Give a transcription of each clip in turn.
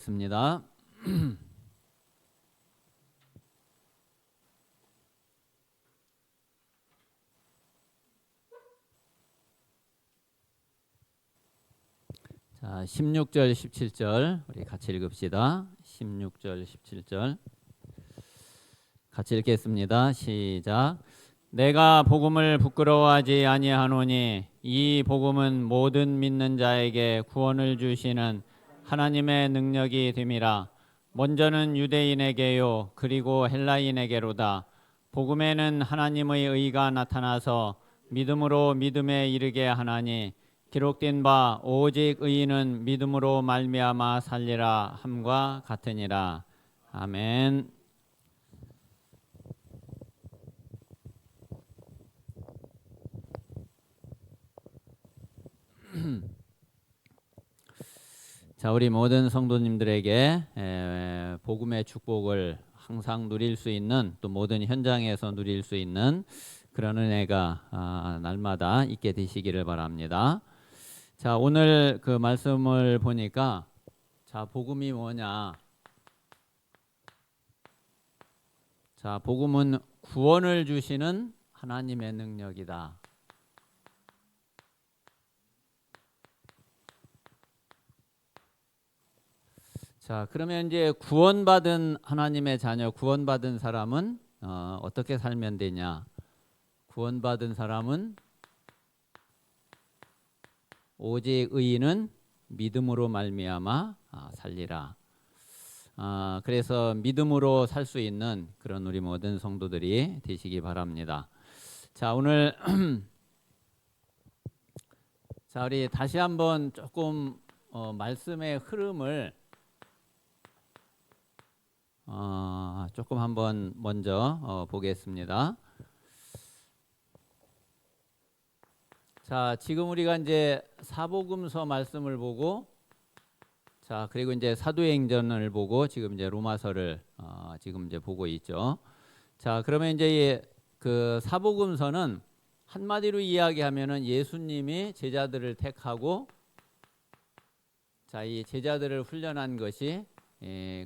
습니다. 자, 16절, 17절 우리 같이 읽읍시다. 16절, 17절 같이 읽겠습니다. 시작. 내가 복음을 부끄러워하지 아니하노니 이 복음은 모든 믿는 자에게 구원을 주시는 하나님의 능력이 됨이라. 먼저는 유대인에게요 그리고 헬라인에게로다. 복음에는 하나님의 의가 나타나서 믿음으로 믿음에 이르게 하나니 기록된 바 오직 의인은 믿음으로 말미암아 살리라 함과 같으니라. 아멘. 자, 우리 모든 성도님들에게 복음의 축복을 항상 누릴 수 있는, 또 모든 현장에서 누릴 수 있는 그런 은혜가 날마다 있게 되시기를 바랍니다. 자, 오늘 그 말씀을 보니까, 자, 복음이 뭐냐? 자, 복음은 구원을 주시는 하나님의 능력이다. 자, 그러면 이제 구원받은 하나님의 자녀, 구원받은 사람은 어떻게 살면 되냐? 구원받은 사람은 오직 의인은 믿음으로 말미암아 살리라. 그래서 믿음으로 살 수 있는 그런 우리 모든 성도들이 되시기 바랍니다. 자, 오늘 자, 우리 다시 한번 조금 말씀의 흐름을 조금 한번 먼저 보겠습니다. 자, 지금 우리가 이제 사복음서 말씀을 보고, 자, 그리고 이제 사도행전을 보고 지금 이제 로마서를 지금 이제 보고 있죠. 자, 그러면 이제 그 사복음서는 한마디로 이야기하면은 예수님이 제자들을 택하고, 자, 이 제자들을 훈련한 것이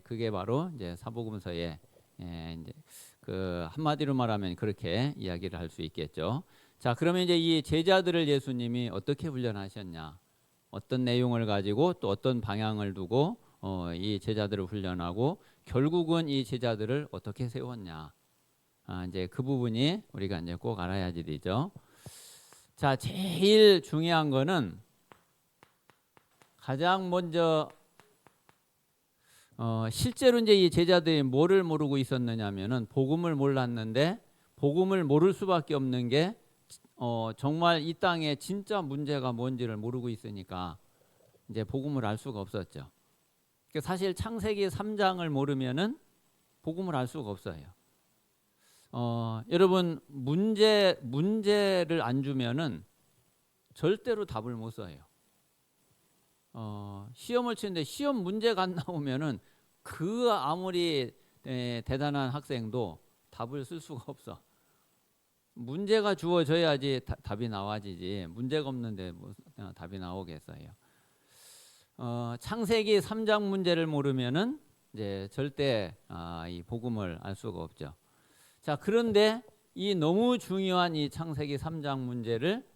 그게 바로 이제 사복음서의 이제 그 한마디로 말하면 그렇게 이야기를 할 수 있겠죠. 자, 그러면 이제 이 제자들을 예수님이 어떻게 훈련하셨냐? 어떤 내용을 가지고 또 어떤 방향을 두고 이 제자들을 훈련하고 결국은 이 제자들을 어떻게 세웠냐? 이제 그 부분이 우리가 이제 꼭 알아야지 되죠. 자, 제일 중요한 거는 가장 먼저 실제로 이제 이 제자들이 뭐를 모르고 있었느냐면은 복음을 몰랐는데, 복음을 모를 수밖에 없는 게 정말 이 땅에 진짜 문제가 뭔지를 모르고 있으니까 이제 복음을 알 수가 없었죠. 사실 창세기 3장을 모르면은 복음을 알 수가 없어요. 여러분 문제를 안 주면은 절대로 답을 못 써요. 시험을 치는데 시험 문제가 안 나오면은 그 아무리 대단한 학생도 답을 쓸 수가 없어. 문제가 주어져야지 답이 나와지지. 문제가 없는데 뭐 답이 나오겠어요. 창세기 3장 문제를 모르면은 이제 절대 이 복음을 알 수가 없죠. 자, 그런데 이 너무 중요한 이 창세기 3장 문제를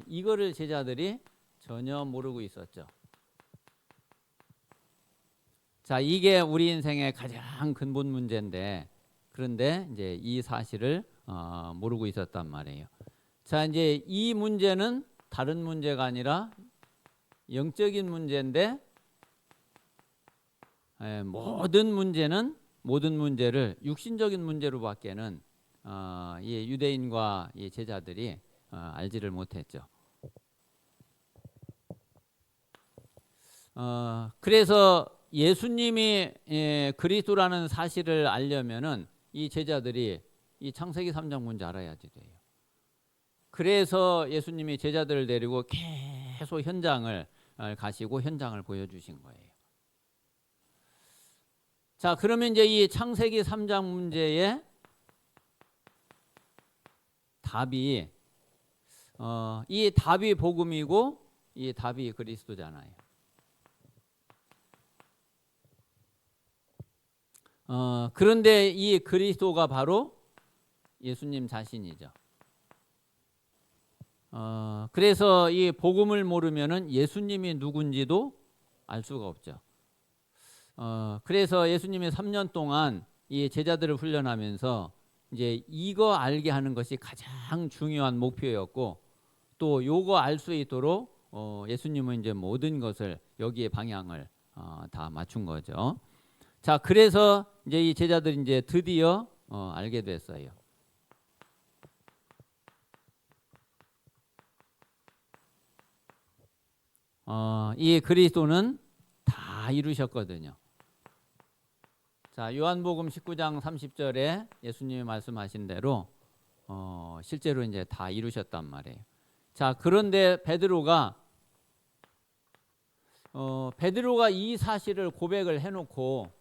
이거를 제자들이 전혀 모르고 있었죠. 자, 이게 우리 인생의 가장 근본 문제인데, 그런데 이제 이 사실을 모르고 있었단 말이에요. 자, 이제 이 문제는 다른 문제가 아니라 영적인 문제인데, 모든 문제를 육신적인 문제로밖에는 이 유대인과 이 제자들이 알지를 못했죠. 그래서 예수님이 그리스도라는 사실을 알려면은 이 제자들이 이 창세기 3장 문제 알아야지 돼요. 그래서 예수님이 제자들을 데리고 계속 현장을 가시고 현장을 보여주신 거예요. 자, 그러면 이제 이 창세기 3장 문제의 답이 이 답이 복음이고 이 답이 그리스도잖아요. 그런데 이 그리스도가 바로 예수님 자신이죠. 그래서 이 복음을 모르면은 예수님이 누군지도 알 수가 없죠. 그래서 예수님이 3년 동안 이 제자들을 훈련하면서 이제 이거 알게 하는 것이 가장 중요한 목표였고, 또 요거 알 수 있도록 예수님은 이제 모든 것을 여기에 방향을 다 맞춘 거죠. 자, 그래서 이제 이 제자들이 이제 드디어 알게 됐어요. 이 그리스도는 다 이루셨거든요. 자, 요한복음 19장 30절에 예수님이 말씀하신 대로 실제로 이제 다 이루셨단 말이에요. 자, 그런데 베드로가 이 사실을 고백을 해놓고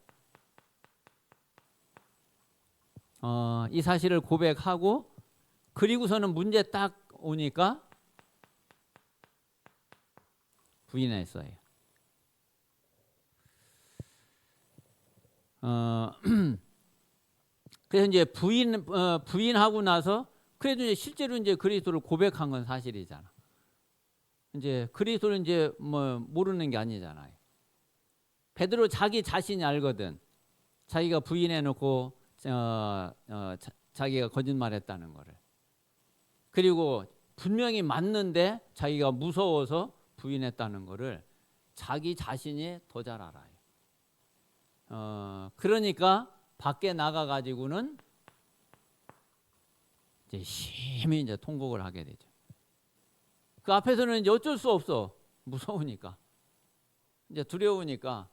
이 사실을 고백하고 그리고서는 문제 딱 오니까 부인했어요. 그래서 이제 부인하고 나서 그래도 이제 실제로 이제 그리스도를 고백한 건 사실이잖아. 이제 그리스도를 이제 뭐 모르는 게 아니잖아요. 베드로 자기 자신이 알거든. 자기가 부인해놓고 자기가 거짓말했다는 거를. 그리고 분명히 맞는데 자기가 무서워서 부인했다는 거를 자기 자신이 더 잘 알아요. 그러니까 밖에 나가 가지고는 이제 심히 이제 통곡을 하게 되죠. 그 앞에서는 이제 어쩔 수 없어. 무서우니까. 이제 두려우니까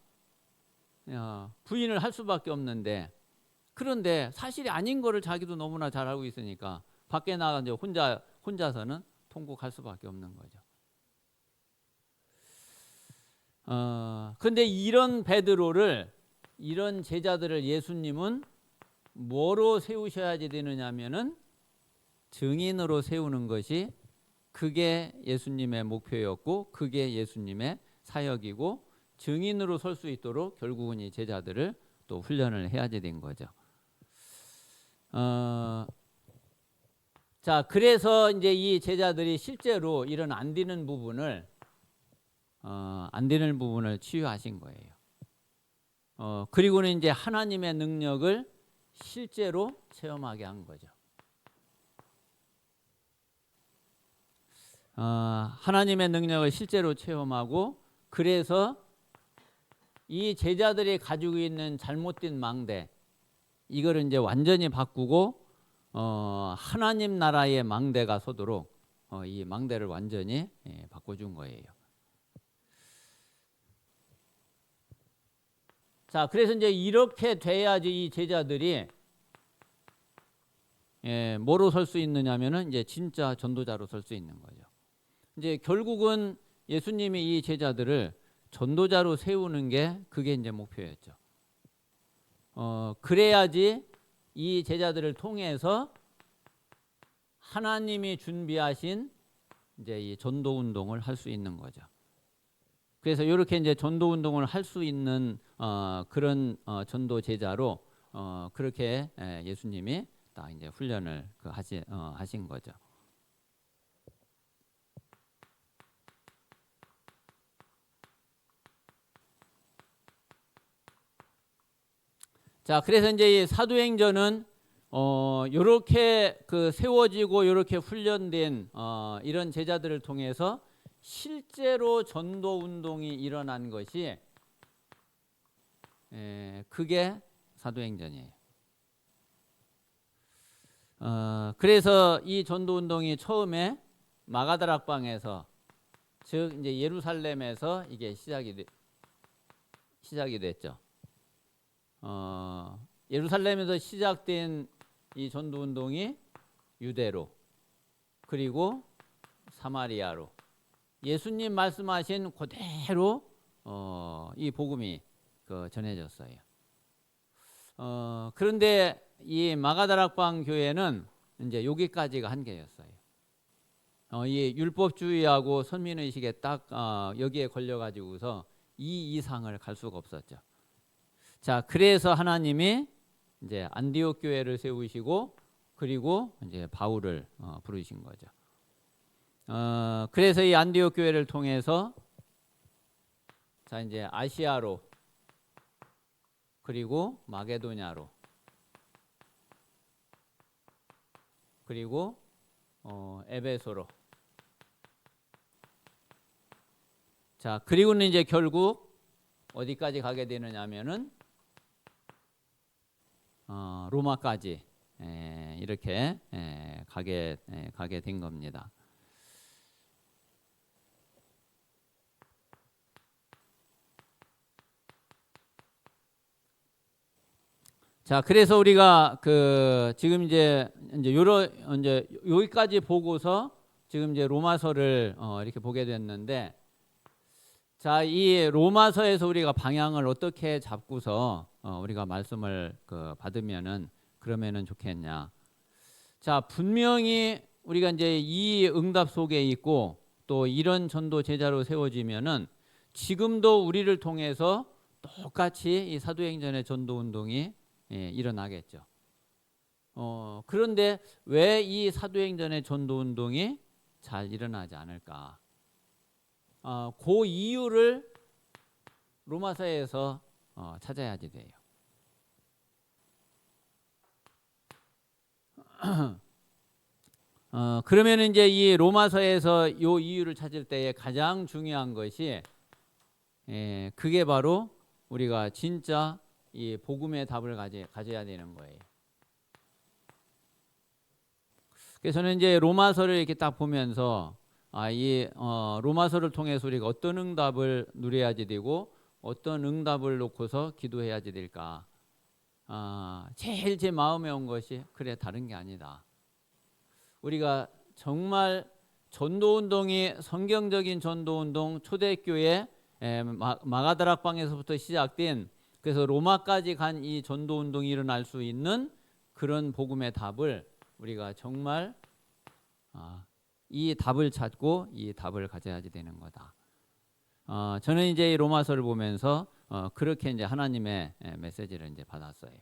부인을 할 수밖에 없는데, 그런데 사실이 아닌 거를 자기도 너무나 잘 알고 있으니까 밖에 나가 이제 혼자서는 통곡할 수밖에 없는 거죠. 근데 이런 베드로를, 이런 제자들을 예수님은 뭐로 세우셔야지 되느냐면은 증인으로 세우는 것이, 그게 예수님의 목표였고 그게 예수님의 사역이고, 증인으로 설 수 있도록 결국은 이 제자들을 또 훈련을 해야지 된 거죠. 자, 그래서 이제 이 제자들이 실제로 이런 안 되는 부분을 치유하신 거예요. 그리고는 이제 하나님의 능력을 실제로 체험하게 한 거죠. 하나님의 능력을 실제로 체험하고, 그래서 이 제자들이 가지고 있는 잘못된 망대, 이거를 이제 완전히 바꾸고 하나님 나라의 망대가 서도록 이 망대를 완전히 바꿔준 거예요. 자, 그래서 이제 이렇게 돼야지 이 제자들이 뭐로 설 수 있느냐면은 이제 진짜 전도자로 설 수 있는 거죠. 이제 결국은 예수님이 이 제자들을 전도자로 세우는 게 그게 이제 목표였죠. 그래야지 이 제자들을 통해서 하나님이 준비하신 이제 이 전도 운동을 할 수 있는 거죠. 그래서 이렇게 이제 전도 운동을 할 수 있는 그런 전도 제자로 그렇게 예수님이 딱 이제 훈련을 하신 거죠. 자, 그래서 이제 이 사도행전은 이렇게 그 세워지고 이렇게 훈련된 이런 제자들을 통해서 실제로 전도 운동이 일어난 것이 그게 사도행전이에요. 그래서 이 전도 운동이 처음에 마가다락방에서, 즉 이제 예루살렘에서 이게 시작이 됐죠. 예루살렘에서 시작된 이 전도 운동이 유대로, 그리고 사마리아로 예수님 말씀하신 그대로 이 복음이 전해졌어요. 그런데 이 마가다락방 교회는 이제 여기까지가 한계였어요. 이 율법주의하고 선민의식에 딱 여기에 걸려가지고서 이 이상을 갈 수가 없었죠. 자, 그래서 하나님이 이제 안디옥 교회를 세우시고 그리고 이제 바울을 부르신 거죠. 그래서 이 안디옥 교회를 통해서 자 이제 아시아로 그리고 마게도냐로 그리고 에베소로 자 그리고는 이제 결국 어디까지 가게 되느냐면은 로마까지 이렇게 가게 된 겁니다. 자, 그래서 우리가 지금 이제 여기까지 보고서 지금 이제 로마서를 이렇게 보게 됐는데, 자, 이 로마서에서 우리가 방향을 어떻게 잡고서 우리가 말씀을 받으면은 그러면은 좋겠냐? 자, 분명히 우리가 이제 이 응답 속에 있고 또 이런 전도 제자로 세워지면은 지금도 우리를 통해서 똑같이 이 사도행전의 전도 운동이 일어나겠죠. 그런데 왜 이 사도행전의 전도 운동이 잘 일어나지 않을까? 그 이유를 로마서에서 찾아야지 돼요. 그러면 이제 이 로마서에서 이 이유를 찾을 때에 가장 중요한 것이 그게 바로 우리가 진짜 이 복음의 답을 가져야 되는 거예요. 그래서 저는 이제 로마서를 이렇게 딱 보면서 이 로마서를 통해서 우리가 어떤 응답을 누려야지 되고 어떤 응답을 놓고서 기도해야지 될까? 제일 제 마음에 온 것이 그래 다른 게 아니다. 우리가 정말 전도운동이 성경적인 전도운동 초대교회 마가다락방에서부터 시작된 그래서 로마까지 간 이 전도운동이 일어날 수 있는 그런 복음의 답을 우리가 정말 이 답을 찾고 이 답을 가져야지 되는 거다. 저는 이제 이 로마서를 보면서 그렇게 이제 하나님의 메시지를 이제 받았어요.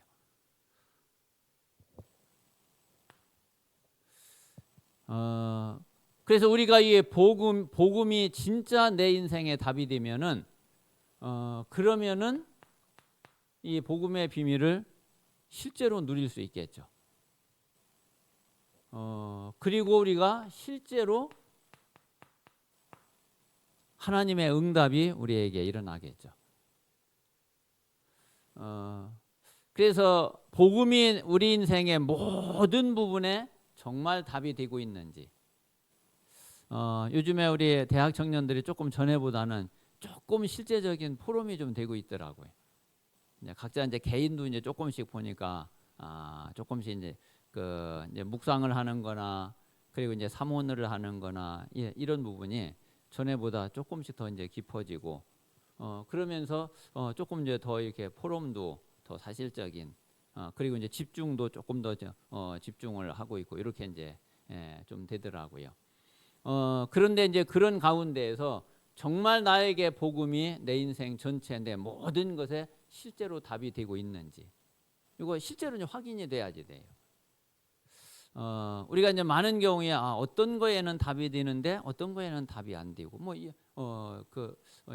그래서 우리가 이 복음이 진짜 내 인생의 답이 되면은 그러면은 이 복음의 비밀을 실제로 누릴 수 있겠죠. 그리고 우리가 실제로 하나님의 응답이 우리에게 일어나겠죠. 그래서 복음이 우리 인생의 모든 부분에 정말 답이 되고 있는지 요즘에 우리 대학 청년들이 조금 전에보다는 조금 실제적인 포럼이 좀 되고 있더라고요. 이제 각자 이제 개인도 이제 조금씩 보니까 조금씩 이제 이제 묵상을 하는거나 그리고 이제 사모를 하는거나 이런 부분이 전에보다 조금씩 더 이제 깊어지고 그러면서 조금 이제 더 이렇게 포럼도 더 사실적인 그리고 이제 집중도 조금 더 집중을 하고 있고 이렇게 이제 좀 되더라고요. 그런데 이제 그런 가운데에서 정말 나에게 복음이 내 인생 전체 내 모든 것에 실제로 답이 되고 있는지 이거 실제로 이제 확인이 돼야지 돼요. 우리가 이제 많은 경우에 어떤 거에는 답이 되는데 어떤 거에는 답이 안 되고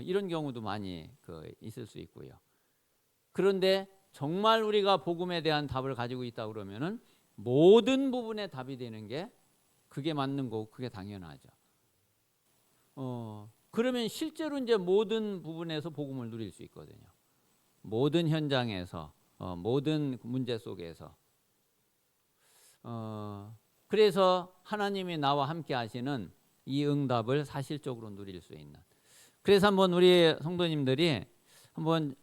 이런 경우도 많이 있을 수 있고요. 그런데 정말 우리가 복음에 대한 답을 가지고 있다 그러면은 모든 부분에 답이 되는 게 그게 맞는 거고 그게 당연하죠. 그러면 실제로 이제 모든 부분에서 복음을 누릴 수 있거든요. 모든 현장에서 모든 문제 속에서 그래서 하나님이 나와 함께 하시는 이 응답을 사실적으로 누릴 수 있는 그래서 한번 우리 성도님들이 한번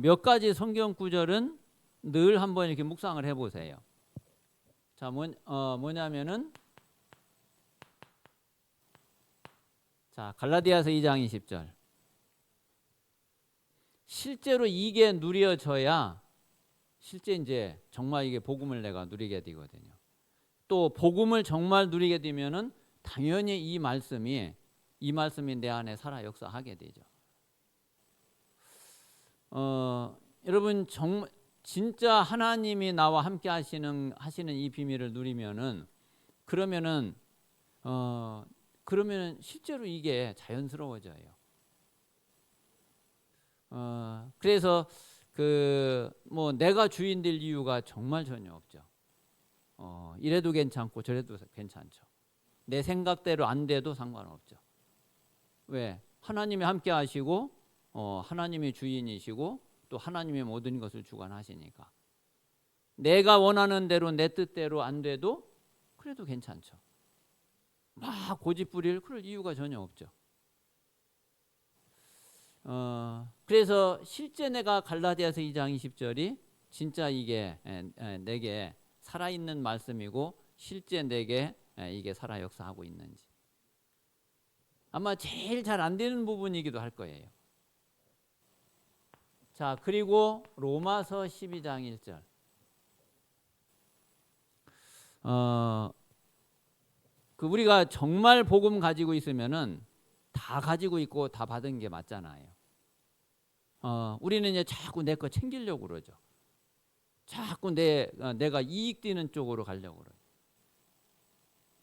몇 가지 성경 구절은 늘 한번 이렇게 묵상을 해보세요. 자, 뭐냐면은 자 갈라디아서 2장 20절 실제로 이게 누려져야 실제 이제 정말 이게 복음을 내가 누리게 되거든요. 또 복음을 정말 누리게 되면은 당연히 이 말씀이 내 안에 살아 역사하게 되죠. 여러분 정말 진짜 하나님이 나와 함께 하시는 이 비밀을 누리면은 그러면은 실제로 이게 자연스러워져요. 그래서 뭐 내가 주인 될 이유가 정말 전혀 없죠. 이래도 괜찮고 저래도 괜찮죠. 내 생각대로 안 돼도 상관없죠. 왜? 하나님이 함께 하시고 하나님이 주인이시고 또 하나님의 모든 것을 주관하시니까 내가 원하는 대로 내 뜻대로 안 돼도 그래도 괜찮죠. 막 고집부릴 그럴 이유가 전혀 없죠. 그래서 실제 내가 갈라디아서 2장 20절이 진짜 이게 내게 살아있는 말씀이고 실제 내게 이게 살아 역사하고 있는지 아마 제일 잘 안 되는 부분이기도 할 거예요. 자, 그리고 로마서 12장 1절. 우리가 정말 복음 가지고 있으면은 다 가지고 있고 다 받은 게 맞잖아요. 우리는 이제 자꾸 내 거 챙기려고 그러죠. 자꾸 내가 이익 되는 쪽으로 가려고 그래요.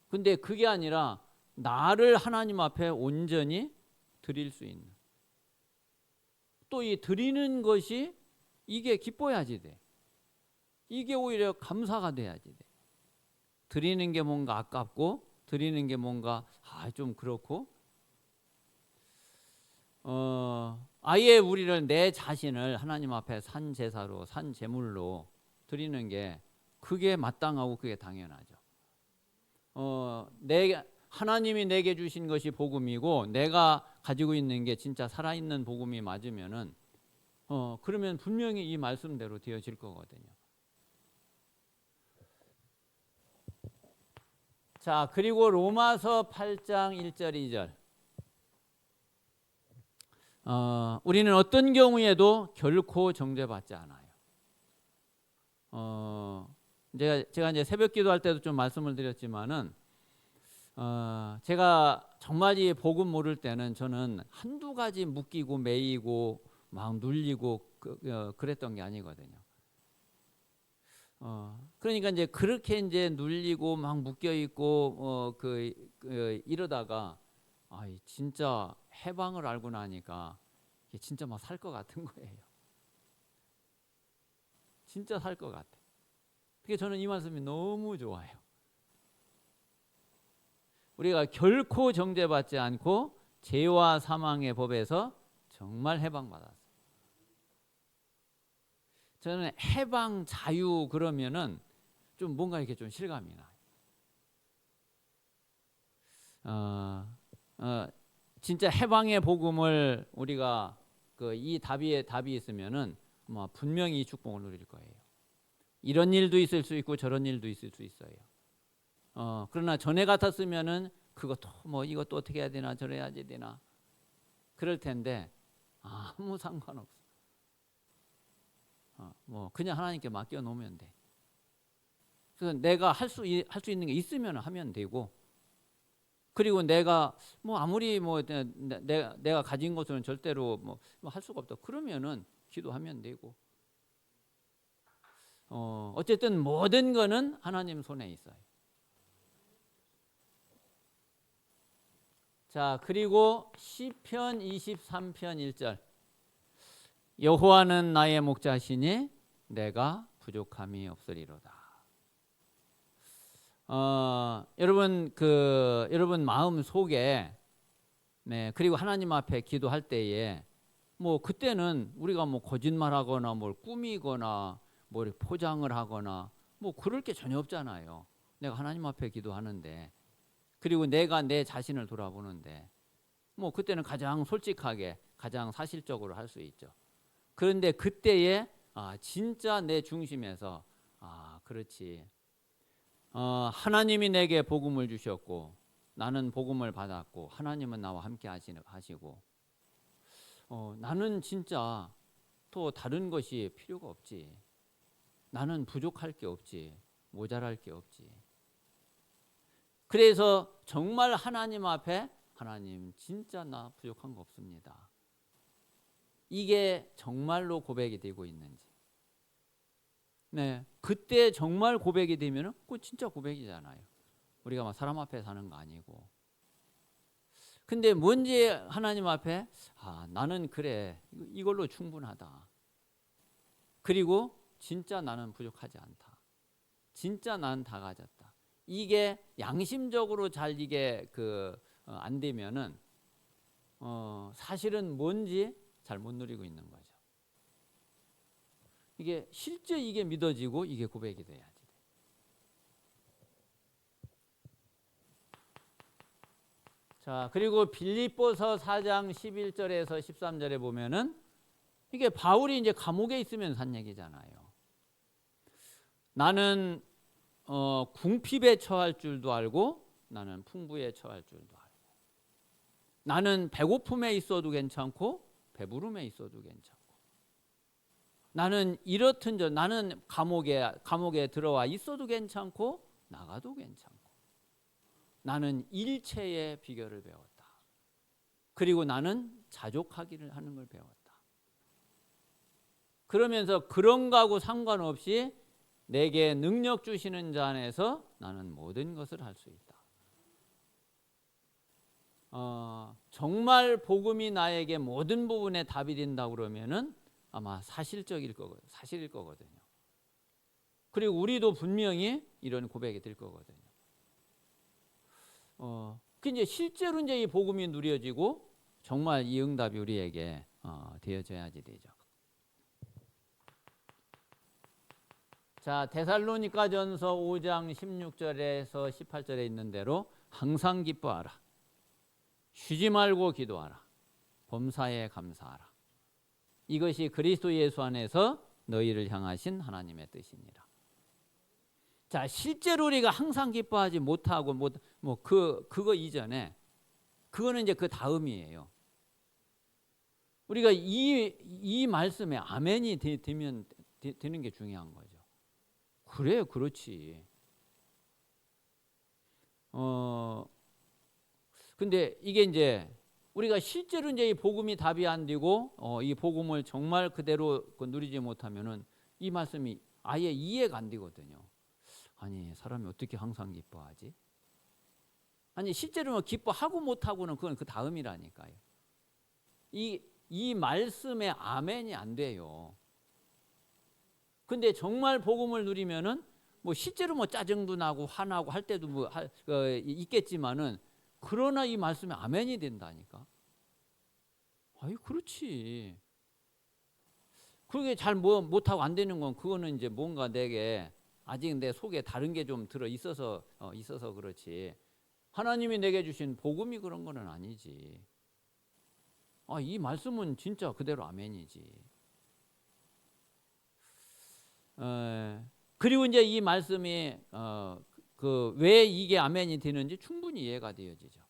근데 그게 아니라 나를 하나님 앞에 온전히 드릴 수 있는 또 이 드리는 것이 이게 기뻐야지 돼. 이게 오히려 감사가 돼야지 돼. 드리는 게 뭔가 아깝고 드리는 게 뭔가 좀 그렇고 아예 우리를 내 자신을 하나님 앞에 산 제사로 산 제물로 드리는 게 그게 마땅하고 그게 당연하죠. 하나님이 내게 주신 것이 복음이고 내가 가지고 있는 게 진짜 살아있는 복음이 맞으면은 그러면 분명히 이 말씀대로 되어질 거거든요. 자, 그리고 로마서 8장 1절 2절. 우리는 어떤 경우에도 결코 정죄받지 않아요. 제가 이제 새벽 기도할 때도 좀 말씀을 드렸지만은 제가 정말 이 복음 모를 때는 저는 한두 가지 묶이고 매이고 막 눌리고 그랬던 게 아니거든요. 그러니까 이제 그렇게 이제 눌리고 막 묶여 있고 이러다가 진짜 해방을 알고 나니까 진짜 막 살 것 같은 거예요. 진짜 살 것 같아. 그게 저는 이 말씀이 너무 좋아요. 우리가 결코 정죄받지 않고 죄와 사망의 법에서 정말 해방받았어요. 저는 해방 자유 그러면은 좀 뭔가 이렇게 좀 실감이 나요. 진짜 해방의 복음을 우리가 이 답이 있으면은 분명히 이 축복을 누릴 거예요. 이런 일도 있을 수 있고 저런 일도 있을 수 있어요. 그러나 전에 같았으면은 그것도 이것도 어떻게 해야 되나 저래야 되나 그럴 텐데 아무 상관없어. 그냥 하나님께 맡겨 놓으면 돼. 그래서 내가 할 수 있는 게 있으면 하면 되고, 그리고 내가 아무리 내가 가진 것으로는 절대로 할 수가 없다. 그러면은 기도하면 되고. 어쨌든 모든 거는 하나님 손에 있어요. 자, 그리고 시편 23편 1절. 여호와는 나의 목자시니 내가 부족함이 없으리로다. 여러분 마음 속에 그리고 하나님 앞에 기도할 때에 그때는 우리가 거짓말하거나 뭘 꾸미거나 뭘 포장을 하거나 그럴 게 전혀 없잖아요. 내가 하나님 앞에 기도하는데 그리고 내가 내 자신을 돌아보는데 그때는 가장 솔직하게 가장 사실적으로 할 수 있죠. 그런데 그때에 진짜 내 중심에서 그렇지. 하나님이 내게 복음을 주셨고 나는 복음을 받았고 하나님은 나와 함께 하시고 나는 진짜 또 다른 것이 필요가 없지. 나는 부족할 게 없지. 모자랄 게 없지. 그래서 정말 하나님 앞에 하나님 진짜 나 부족한 거 없습니다. 이게 정말로 고백이 되고 있는지. 네, 그때 정말 고백이 되면은 그거 진짜 고백이잖아요. 우리가 막 사람 앞에 사는 거 아니고. 근데 뭔지 하나님 앞에 나는 그래 이걸로 충분하다. 그리고 진짜 나는 부족하지 않다. 진짜 나는 다 가졌다. 이게 양심적으로 잘 이게 안 되면은 사실은 뭔지 잘 못 누리고 있는 거죠. 이게 실제 이게 믿어지고 이게 고백이 돼야지. 자, 그리고 빌립보서 4장 11절에서 13절에 보면은 이게 바울이 이제 감옥에 있으면서 한 얘기잖아요. 나는 궁핍에 처할 줄도 알고 나는 풍부에 처할 줄도 알고 나는 배고픔에 있어도 괜찮고 배부름에 있어도 괜찮고 나는 이렇든저 나는 감옥에 들어와 있어도 괜찮고 나가도 괜찮고 나는 일체의 비결을 배웠다. 그리고 나는 자족하기를 하는 걸 배웠다. 그러면서 그런 거하고 상관없이 내게 능력 주시는 자 안에서 나는 모든 것을 할 수 있다. 정말 복음이 나에게 모든 부분에 답이 된다고 그러면은 아마 사실일 거거든요. 그리고 우리도 분명히 이런 고백이 될 거거든요. 이제 실제로 이제 이 복음이 누려지고 정말 이 응답이 우리에게 되어져야지 되죠. 자, 데살로니가전서 5장 16절에서 18절에 있는 대로 항상 기뻐하라. 쉬지 말고 기도하라. 범사에 감사하라. 이것이 그리스도 예수 안에서 너희를 향하신 하나님의 뜻이니라. 자, 실제로 우리가 항상 기뻐하지 못하고 그거 이전에 그거는 이제 그 다음이에요. 우리가 이 말씀에 아멘이 되는 게 중요한 거죠. 그래요, 그렇지. 근데 이게 이제 우리가 실제로 이제 이 복음이 답이 안 되고 이 복음을 정말 그대로 누리지 못하면은 이 말씀이 아예 이해가 안 되거든요. 아니, 사람이 어떻게 항상 기뻐하지? 아니, 실제로 기뻐하고 못하고는 그건 그 다음이라니까요. 이 말씀에 아멘이 안 돼요. 근데 정말 복음을 누리면은 실제로 짜증도 나고 화나고 할 때도 있겠지만은 그러나 이 말씀에 아멘이 된다니까. 아이, 그렇지. 그게 잘 못하고 안 되는 건 그거는 이제 뭔가 내게 아직 내 속에 다른 게 좀 들어 있어서 그렇지. 하나님이 내게 주신 복음이 그런 거는 아니지. 이 말씀은 진짜 그대로 아멘이지. 그리고 이제 이 말씀이 왜 이게 아멘이 되는지 충분히 이해가 되어지죠.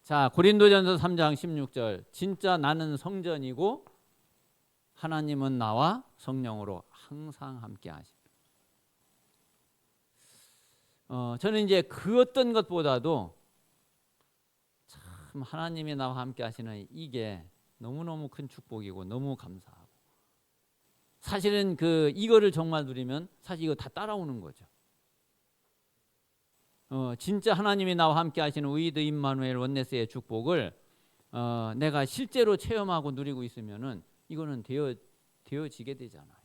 자, 고린도전서 3장 16절. 진짜 나는 성전이고 하나님은 나와 성령으로 항상 함께 하십니다. 저는 이제 그 어떤 것보다도 참 하나님이 나와 함께 하시는 이게 너무너무 큰 축복이고 너무 감사하고 사실은 이거를 정말 누리면 사실 이거 다 따라오는 거죠. 진짜 하나님이 나와 함께 하시는 위드 임마누엘 원네스의 축복을 내가 실제로 체험하고 누리고 있으면은 이거는 되어지게 되잖아요.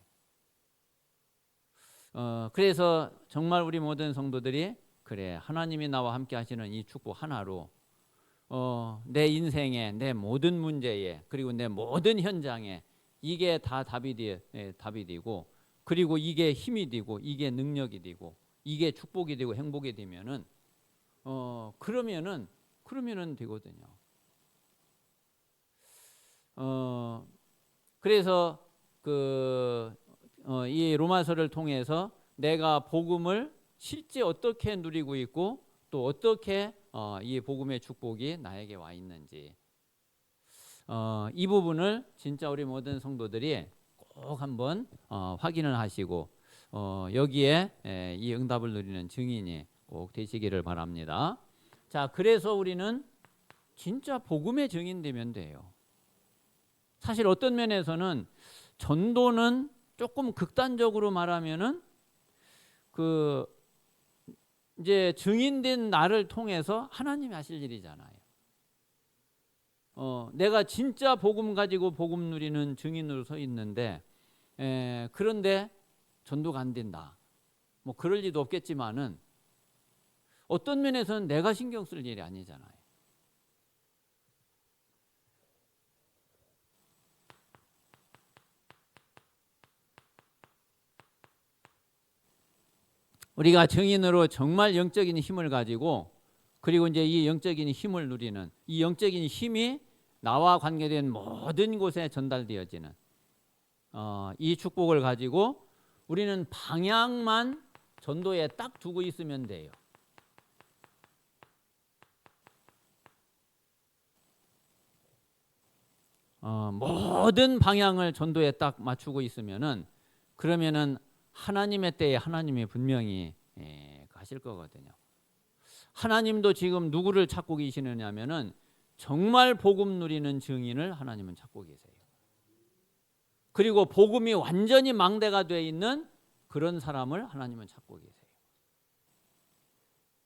그래서 정말 우리 모든 성도들이 그래, 하나님이 나와 함께 하시는 이 축복 하나로 내 인생에, 내 모든 문제에, 그리고 내 모든 현장에 이게 다 답이 되고, 그리고 이게 힘이 되고, 이게 능력이 되고, 이게 축복이 되고 행복이 되면은 그러면은 되거든요. 그래서 이 로마서를 통해서 내가 복음을 실제 어떻게 누리고 있고 또 어떻게 이 복음의 축복이 나에게 와 있는지 이 부분을 진짜 우리 모든 성도들이 꼭 한번 확인을 하시고 여기에 이 응답을 누리는 증인이 꼭 되시기를 바랍니다. 자, 그래서 우리는 진짜 복음의 증인되면 돼요. 사실 어떤 면에서는 전도는 조금 극단적으로 말하면은 그 이제 증인된 나를 통해서 하나님이 하실 일이잖아요. 내가 진짜 복음 가지고 복음 누리는 증인으로 서 있는데, 그런데 전도가 안 된다. 뭐 그럴 리도 없겠지만은 어떤 면에서는 내가 신경 쓸 일이 아니잖아요. 우리가 증인으로 정말 영적인 힘을 가지고, 그리고 이제 이 영적인 힘을 누리는, 이 영적인 힘이 나와 관계된 모든 곳에 전달되어지는 이 축복을 가지고 우리는 방향만 전도에 딱 두고 있으면 돼요. 모든 방향을 전도에 딱 맞추고 있으면은, 그러면은 하나님의 때에 하나님이 분명히 하실 거거든요. 하나님도 지금 누구를 찾고 계시느냐면은 정말 복음 누리는 증인을 하나님은 찾고 계세요. 그리고 복음이 완전히 망대가 돼 있는 그런 사람을 하나님은 찾고 계세요.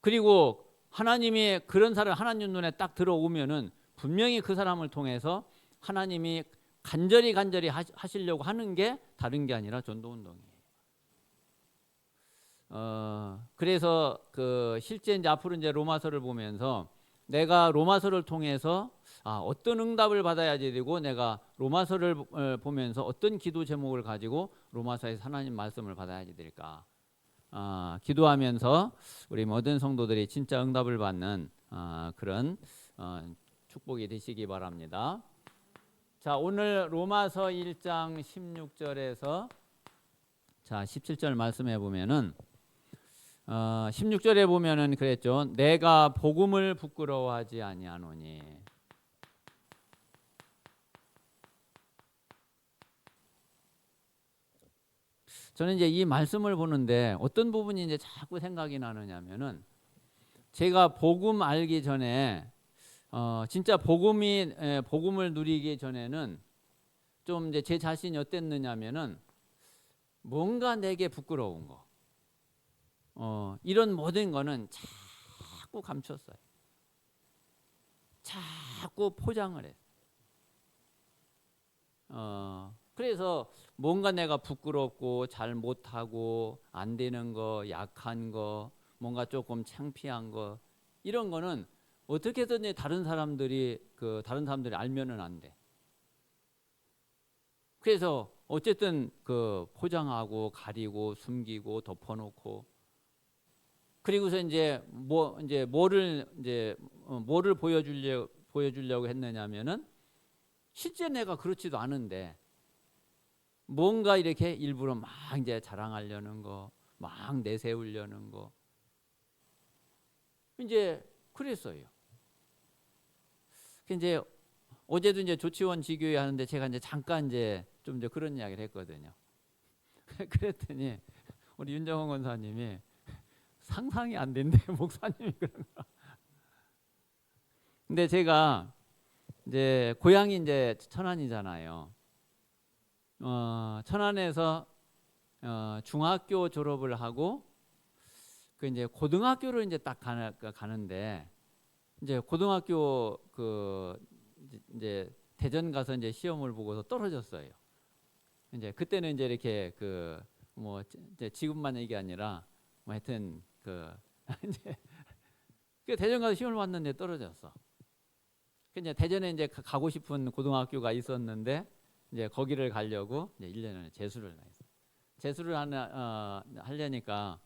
그리고 하나님이 그런 사람 하나님 눈에 딱 들어오면은 분명히 그 사람을 통해서 하나님이 간절히 하시려고 하는 게 다른 게 아니라 전도운동이에요. 그래서 그 실제 이제 앞으로 이제 로마서를 보면서 내가 로마서를 통해서 어떤 응답을 받아야지 되고, 내가 로마서를 보면서 어떤 기도 제목을 가지고 로마서에서 하나님 말씀을 받아야지 될까, 기도하면서 우리 모든 성도들이 진짜 응답을 받는 그런 축복이 되시기 바랍니다. 자, 오늘 로마서 1장 16절에서 자 17절 말씀해 보면은 16절에 보면은 그랬죠. 내가 복음을 부끄러워하지 아니하노니. 저는 이제 이 말씀을 보는데 어떤 부분이 이제 자꾸 생각이 나느냐면은, 제가 복음 알기 전에 진짜 복음을 누리기 전에는 좀 이제 제 자신이 어땠느냐면은 뭔가 내게 부끄러운 거, 이런 모든 거는 자꾸 감췄어요. 자꾸 포장을 해. 그래서 뭔가 내가 부끄럽고 잘 못하고 안 되는 거, 약한 거, 뭔가 조금 창피한 거, 이런 거는 어떻게든 다른 사람들이 알면은 안 돼. 그래서 어쨌든 그 포장하고 가리고 숨기고 덮어놓고, 그리고서 이제 뭐를 보여주려고 했느냐면은 실제 내가 그렇지도 않은데 뭔가 이렇게 일부러 막 이제 자랑하려는 거, 막 내세우려는 거, 이제 그랬어요. 이제 어제도 이제 조치원 지교회 하는데 제가 이제 잠깐 이제 좀 이제 그런 이야기를 했거든요. 그랬더니 우리 윤정원 권사님이 상상이 안 된대, 목사님이 그런 거. 근데 제가 이제 고향이 이제 천안이잖아요. 천안에서 중학교 졸업을 하고 그 이제 고등학교를 이제 딱 가는데, 이제 고등학교 그 이제 대전 가서 이제 시험을 보고서 떨어졌어요. 이제 그때는 이제 이렇게 그 뭐 이제 지금만 얘기 아니라 뭐 하여튼 그 이제 그 대전 가서 시험을 봤는데 떨어졌어. 이제 대전에 이제 가고 싶은 고등학교가 있었는데 이제 거기를 가려고 이제 1년을 재수를 했어. 재수를 하려니까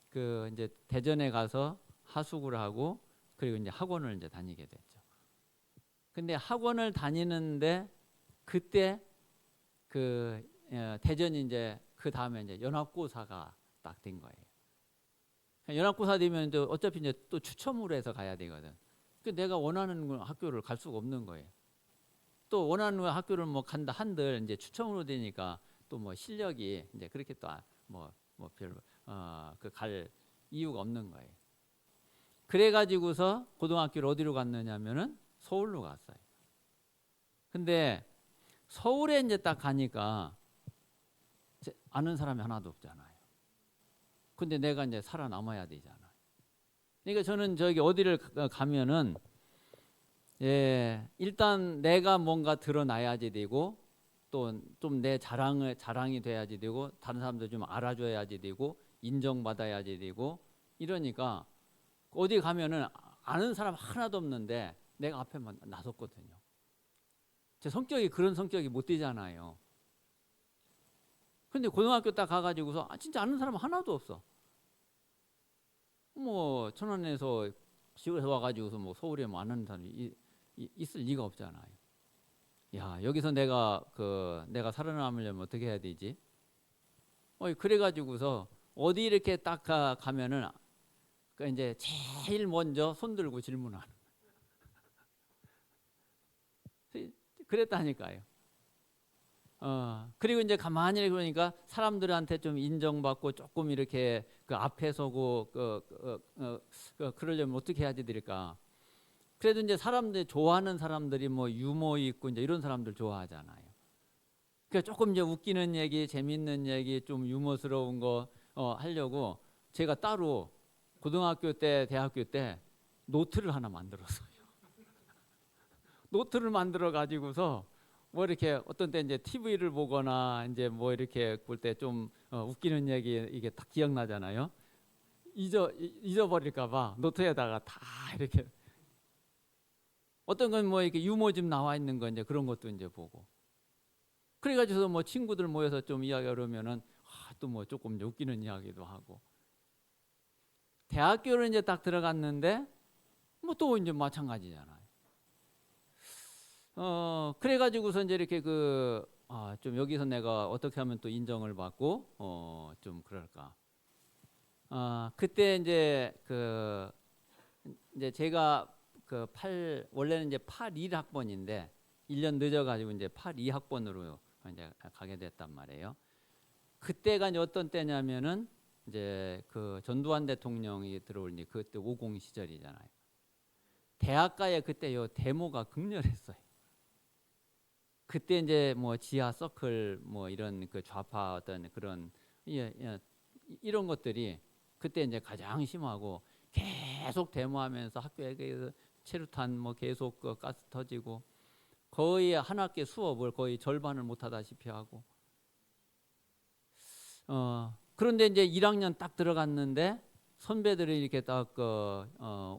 그 이제 대전에 가서 하숙을 하고, 그리고 이제 학원을 이제 다니게 됐죠. 근데 학원을 다니는데 그때 그 대전이 이제 그 다음에 이제 연합고사가 딱 된 거예요. 연합고사 되면 이제 어차피 이제 또 추첨으로 해서 가야 되거든. 그 내가 원하는 학교를 갈 수가 없는 거예요. 또 원하는 학교를 뭐 간다 한들 이제 추첨으로 되니까 또 뭐 실력이 이제 그렇게 또 뭐 별로 그 갈 이유가 없는 거예요. 그래가지고서 고등학교를 어디로 갔느냐면은 서울로 갔어요. 근데 서울에 이제 딱 가니까 아는 사람이 하나도 없잖아요. 근데 내가 이제 살아남아야 되잖아요. 그러니까 저는 저기 어디를 가면은 일단 내가 뭔가 드러나야지 되고 또 좀 내 자랑이 돼야지 되고 다른 사람들 좀 알아줘야지 되고 인정받아야지 되고 이러니까 어디 가면은 아는 사람 하나도 없는데 내가 앞에만 나섰거든요. 제 성격이 그런 성격이 못 되잖아요. 근데 고등학교 딱 가가지고서 진짜 아는 사람 하나도 없어. 뭐 천안에서 시골에서 와가지고서 뭐 서울에 뭐 아는 사람이 있을 리가 없잖아요. 야, 여기서 내가 살아남으려면 어떻게 해야 되지? 그래가지고서 어디 이렇게 딱 가면은 이제 제일 먼저 손 들고 질문하는. 그랬다니까요. 그리고 이제 가만히 그러니까 사람들한테 좀 인정받고 조금 이렇게 그 앞에 서고 그러려면 어떻게 해야 되릴까? 그래도 이제 사람들 좋아하는 사람들이 뭐 유머 있고 이제 이런 사람들 좋아하잖아요. 그러니까 조금 이제 웃기는 얘기, 재밌는 얘기, 좀 유머스러운 거 하려고 제가 따로 고등학교 때, 대학교 때 노트를 하나 만들었어요. 노트를 만들어 가지고서 뭐 이렇게 어떤 때 이제 TV를 보거나 이제 뭐 이렇게 볼 때 좀 웃기는 얘기 이게 딱 기억나잖아요. 잊어버릴까봐 노트에다가 다 이렇게 어떤 건 뭐 이렇게 유머 좀 나와 있는 거 이제 그런 것도 이제 보고. 그래가지고 뭐 친구들 모여서 좀 이야기하려면은 또 뭐 조금 이제 웃기는 이야기도 하고. 대학교를 이제 딱 들어갔는데 뭐 또 이제 마찬가지잖아요. 그래가지고서 이제 이렇게 좀 여기서 내가 어떻게 하면 또 인정을 받고 좀 그럴까. 그때 이제 제가 원래는 이제 81학번인데 1년 늦어가지고 이제 82학번으로 이제 가게 됐단 말이에요. 그때가 이제 어떤 때냐면은 이제 그 전두환 대통령이 들어올 때 그때 50 시절이잖아요. 대학가에 그때 요 데모가 극렬했어요. 그때 이제 뭐 지하 서클 뭐 이런 그 좌파 어떤 그런 이런 것들이 그때 이제 가장 심하고 계속 데모하면서 학교에 체류탄 뭐 계속 가스 터지고 거의 한 학기 수업을 거의 절반을 못 하다시피 하고 그런데 이제 1학년 딱 들어갔는데 선배들이 이렇게 딱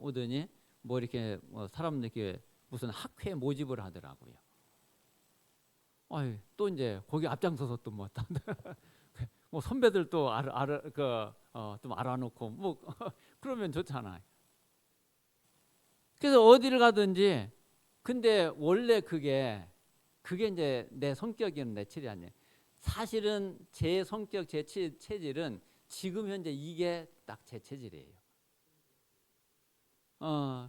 오더니 뭐 이렇게 사람들께 무슨 학회 모집을 하더라고요. 또 이제 거기 앞장서서 또 뭐 뭐 선배들 또 좀 알아놓고 뭐 그러면 좋잖아요. 그래서 어디를 가든지 근데 원래 그게 이제 내 성격이었는 내 체질이 아니에요. 사실은 제 성격, 제 체질은 지금 현재 이게 딱 제 체질이에요.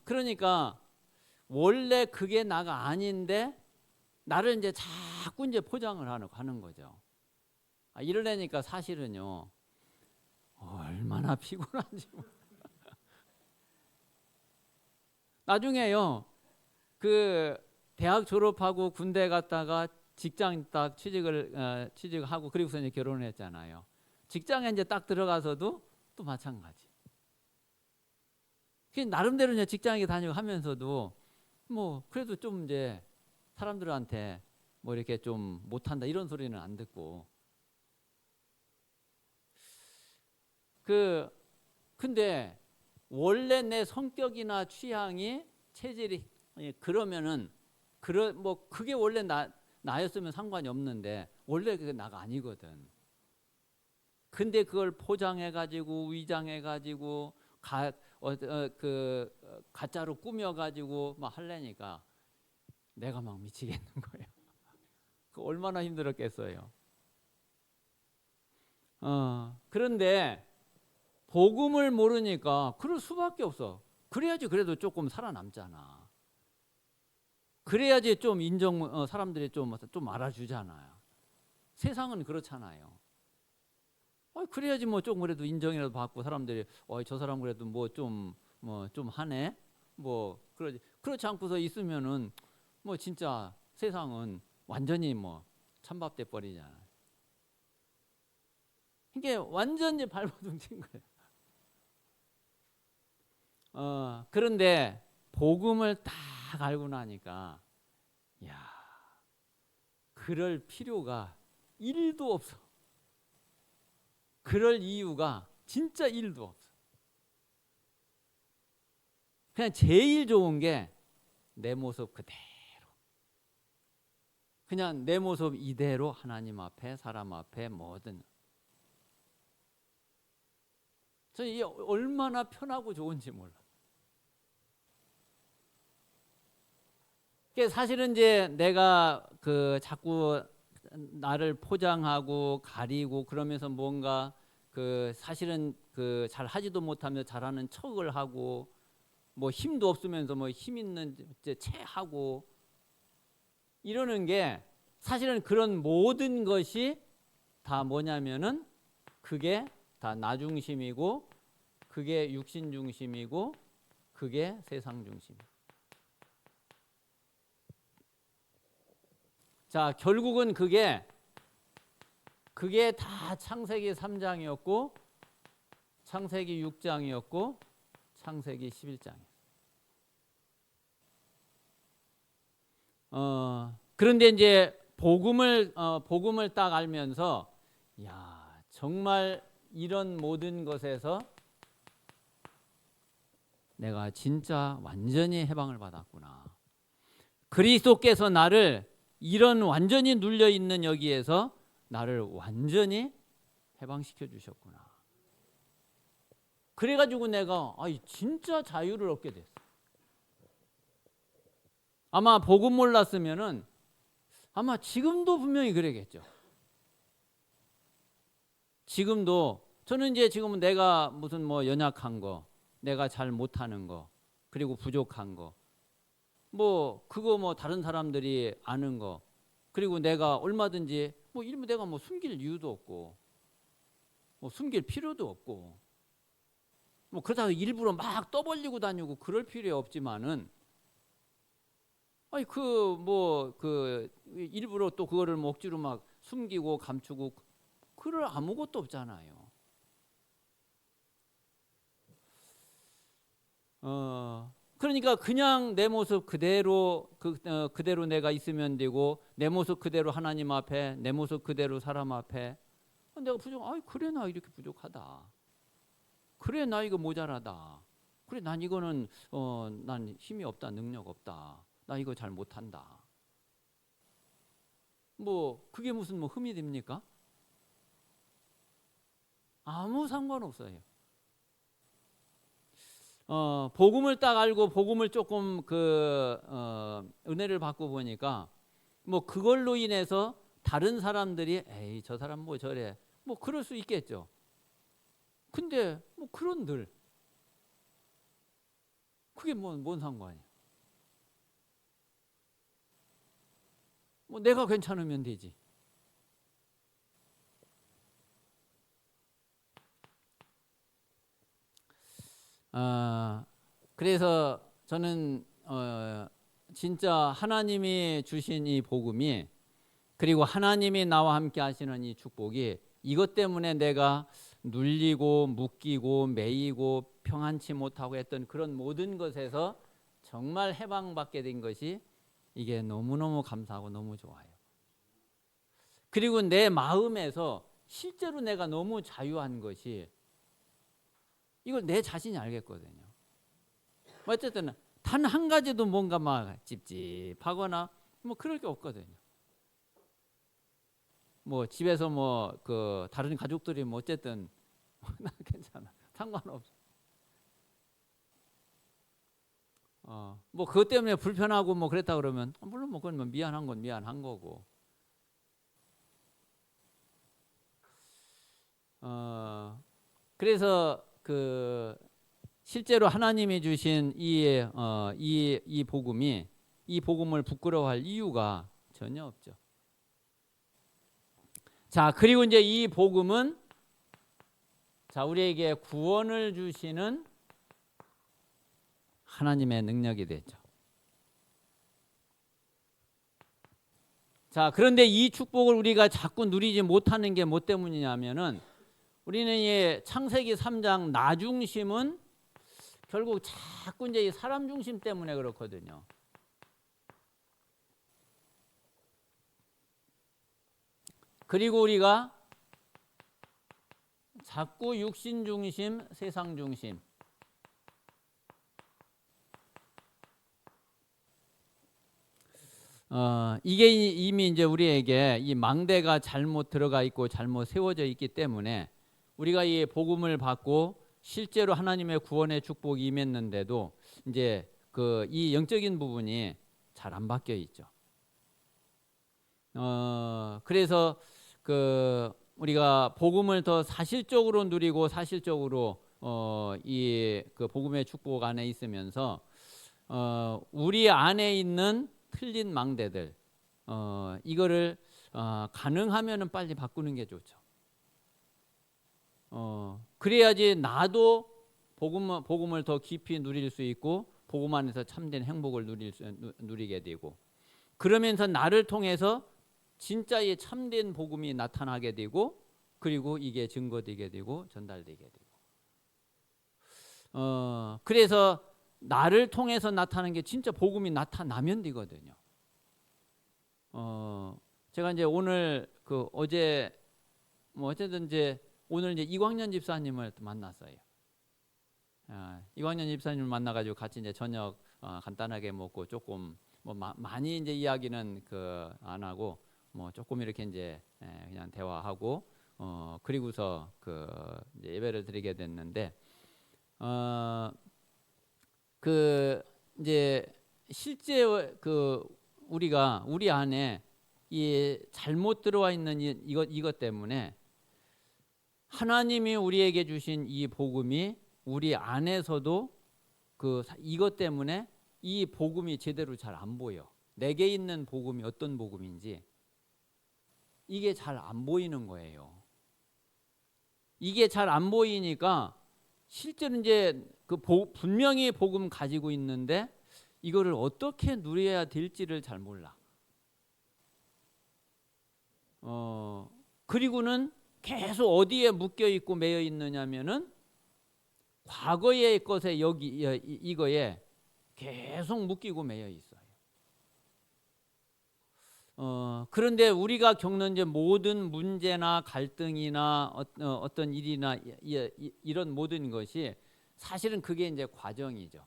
그러니까 원래 그게 나가 아닌데 나를 이제 자꾸 이제 포장을 하는 거죠. 이러려니까 사실은요 얼마나 피곤한지. 나중에요 그 대학 졸업하고 군대 갔다가 직장 딱 취직하고 그리고서 이제 결혼을 했잖아요. 직장에 이제 딱 들어가서도 또 마찬가지. 나름대로 이제 직장에 다니고 하면서도 뭐 그래도 좀 이제 사람들한테 뭐 이렇게 좀 못한다 이런 소리는 안 듣고 근데 원래 내 성격이나 취향이 체질이 그러면은 뭐 그게 원래 나였으면 상관이 없는데 원래 그게 나가 아니거든. 근데 그걸 포장해 가지고 위장해 가지고 가짜로 꾸며 가지고 막 하려니까 내가 막 미치겠는 거예요. 그 얼마나 힘들었겠어요. 그런데 복음을 모르니까 그럴 수밖에 없어. 그래야지 그래도 조금 살아남잖아. 그래야지 좀 사람들이 좀 알아주잖아요. 세상은 그렇잖아요. 그래야지 뭐 조금 그래도 인정이라도 받고 사람들이 저 사람 그래도 뭐 좀 뭐 좀 하네. 뭐 그렇지 않고서 있으면은 뭐 진짜 세상은 완전히 뭐 찬밥돼 버리잖아. 이게 완전히 발버둥친 거예요. 그런데 복음을 딱 알고 나니까 야, 그럴 필요가 1도 없어. 그럴 이유가 진짜 1도 없어. 그냥 제일 좋은 게 내 모습 그대로. 그냥 내 모습 이대로 하나님 앞에 사람 앞에 뭐든. 저는 이게 얼마나 편하고 좋은지 몰라. 사실은 이제 내가 그 자꾸 나를 포장하고 가리고 그러면서 뭔가 그 사실은 그 잘 하지도 못하며 잘하는 척을 하고 뭐 힘도 없으면서 뭐 힘 있는 채 하고 이러는 게 사실은 그런 모든 것이 다 뭐냐면은 그게 다 나 중심이고 그게 육신 중심이고 그게 세상 중심. 자, 결국은 그게 다 창세기 3장이었고 창세기 6장이었고 창세기 11장이었어요. 그런데 이제 복음을 딱 알면서 야, 정말 이런 모든 것에서 내가 진짜 완전히 해방을 받았구나. 그리스도께서 나를 이런 완전히 눌려 있는 여기에서 나를 완전히 해방시켜 주셨구나. 그래가지고 내가 진짜 자유를 얻게 됐어. 아마 복음 몰랐으면은 아마 지금도 분명히 그러겠죠. 지금도 저는 이제 지금은 내가 무슨 뭐 연약한 거, 내가 잘 못하는 거, 그리고 부족한 거, 뭐 그거 뭐 다른 사람들이 아는 거, 그리고 내가 얼마든지 뭐 이러면 내가 뭐 숨길 이유도 없고, 뭐 숨길 필요도 없고, 뭐 그렇다고 일부러 막 떠벌리고 다니고 그럴 필요 없지만은, 일부러 또 그거를 뭐 억지로 막 숨기고 감추고 그럴 아무것도 없잖아요. 그러니까 그냥 내 모습 그대로 그대로 내가 있으면 되고 내 모습 그대로 하나님 앞에 내 모습 그대로 사람 앞에 내가 그래 나 이렇게 부족하다. 그래 나 이거 모자라다. 그래 난 이거는 난 힘이 없다 능력 없다. 나 이거 잘 못한다. 뭐 그게 무슨 뭐 흠이 됩니까? 아무 상관없어요. 복음을 딱 알고 복음을 조금 은혜를 받고 보니까 뭐 그걸로 인해서 다른 사람들이 에이 저 사람 뭐 저래 뭐 그럴 수 있겠죠. 근데 뭐 그런들 그게 뭔 상관이야. 뭐 내가 괜찮으면 되지. 그래서 저는 진짜 하나님이 주신 이 복음이 그리고 하나님이 나와 함께 하시는 이 축복이 이것 때문에 내가 눌리고 묶이고 매이고 평안치 못하고 했던 그런 모든 것에서 정말 해방받게 된 것이 이게 너무너무 감사하고 너무 좋아요. 그리고 내 마음에서 실제로 내가 너무 자유한 것이 이걸 내 자신이 알겠거든요. 어쨌든 단 한 가지도 뭔가 막 찝찝하거나 뭐 그럴 게 없거든요. 뭐 집에서 뭐 그 다른 가족들이 뭐 어쨌든 나 괜찮아. 상관없어. 뭐 그것 때문에 불편하고 뭐 그랬다 그러면 물론 뭐 그건 뭐 미안한 건 미안한 거고. 그래서 실제로 하나님이 주신 이 복음이 이 복음을 부끄러워할 이유가 전혀 없죠. 자, 그리고 이제 이 복음은 자, 우리에게 구원을 주시는 하나님의 능력이 되죠. 자, 그런데 이 축복을 우리가 자꾸 누리지 못하는 게 뭐 때문이냐면은 우리는 이 창세기 3장 나 중심은 결국 자꾸 이제 이 사람 중심 때문에 그렇거든요. 그리고 우리가 자꾸 육신 중심, 세상 중심. 이게 이미 이제 우리에게 이 망대가 잘못 들어가 있고 잘못 세워져 있기 때문에 우리가 이 복음을 받고 실제로 하나님의 구원의 축복이 임했는데도 이제 그 이 영적인 부분이 잘 안 바뀌어 있죠. 그래서 그 우리가 복음을 더 사실적으로 누리고 사실적으로 이 그 복음의 축복 안에 있으면서 우리 안에 있는 틀린 망대들 이거를 가능하면은 빨리 바꾸는 게 좋죠. 그래야지 나도 복음을 더 깊이 누릴 수 있고 복음 안에서 참된 행복을 누리게 되고 그러면서 나를 통해서 진짜의 참된 복음이 나타나게 되고 그리고 이게 증거되게 되고 전달되게 되고 그래서 나를 통해서 나타나는 게 진짜 복음이 나타나면 되거든요. 제가 이제 오늘 그 어제 뭐 어쨌든 이제 오늘 이제 이광년 집사님을 만났어요. 이광년 집사님을 만나가지고 같이 이제 저녁 간단하게 먹고 조금 뭐 많이 이제 이야기는 그 안 하고 뭐 조금 이렇게 이제 그냥 대화하고 그리고서 그 이제 예배를 드리게 됐는데 그 이제 실제 그 우리가 우리 안에 이 잘못 들어와 있는 이것 때문에 하나님이 우리에게 주신 이 복음이 우리 안에서도 그 이것 때문에 이 복음이 제대로 잘 안 보여. 내게 있는 복음이 어떤 복음인지 이게 잘 안 보이는 거예요. 이게 잘 안 보이니까 실제로 이제 그 분명히 복음 가지고 있는데 이거를 어떻게 누려야 될지를 잘 몰라. 그리고는 계속 어디에 묶여 있고 매여 있느냐면은 과거의 것에 이거에 계속 묶이고 매여 있어요. 그런데 우리가 겪는 이제 모든 문제나 갈등이나 어떤 일이나 이런 모든 것이 사실은 그게 이제 과정이죠.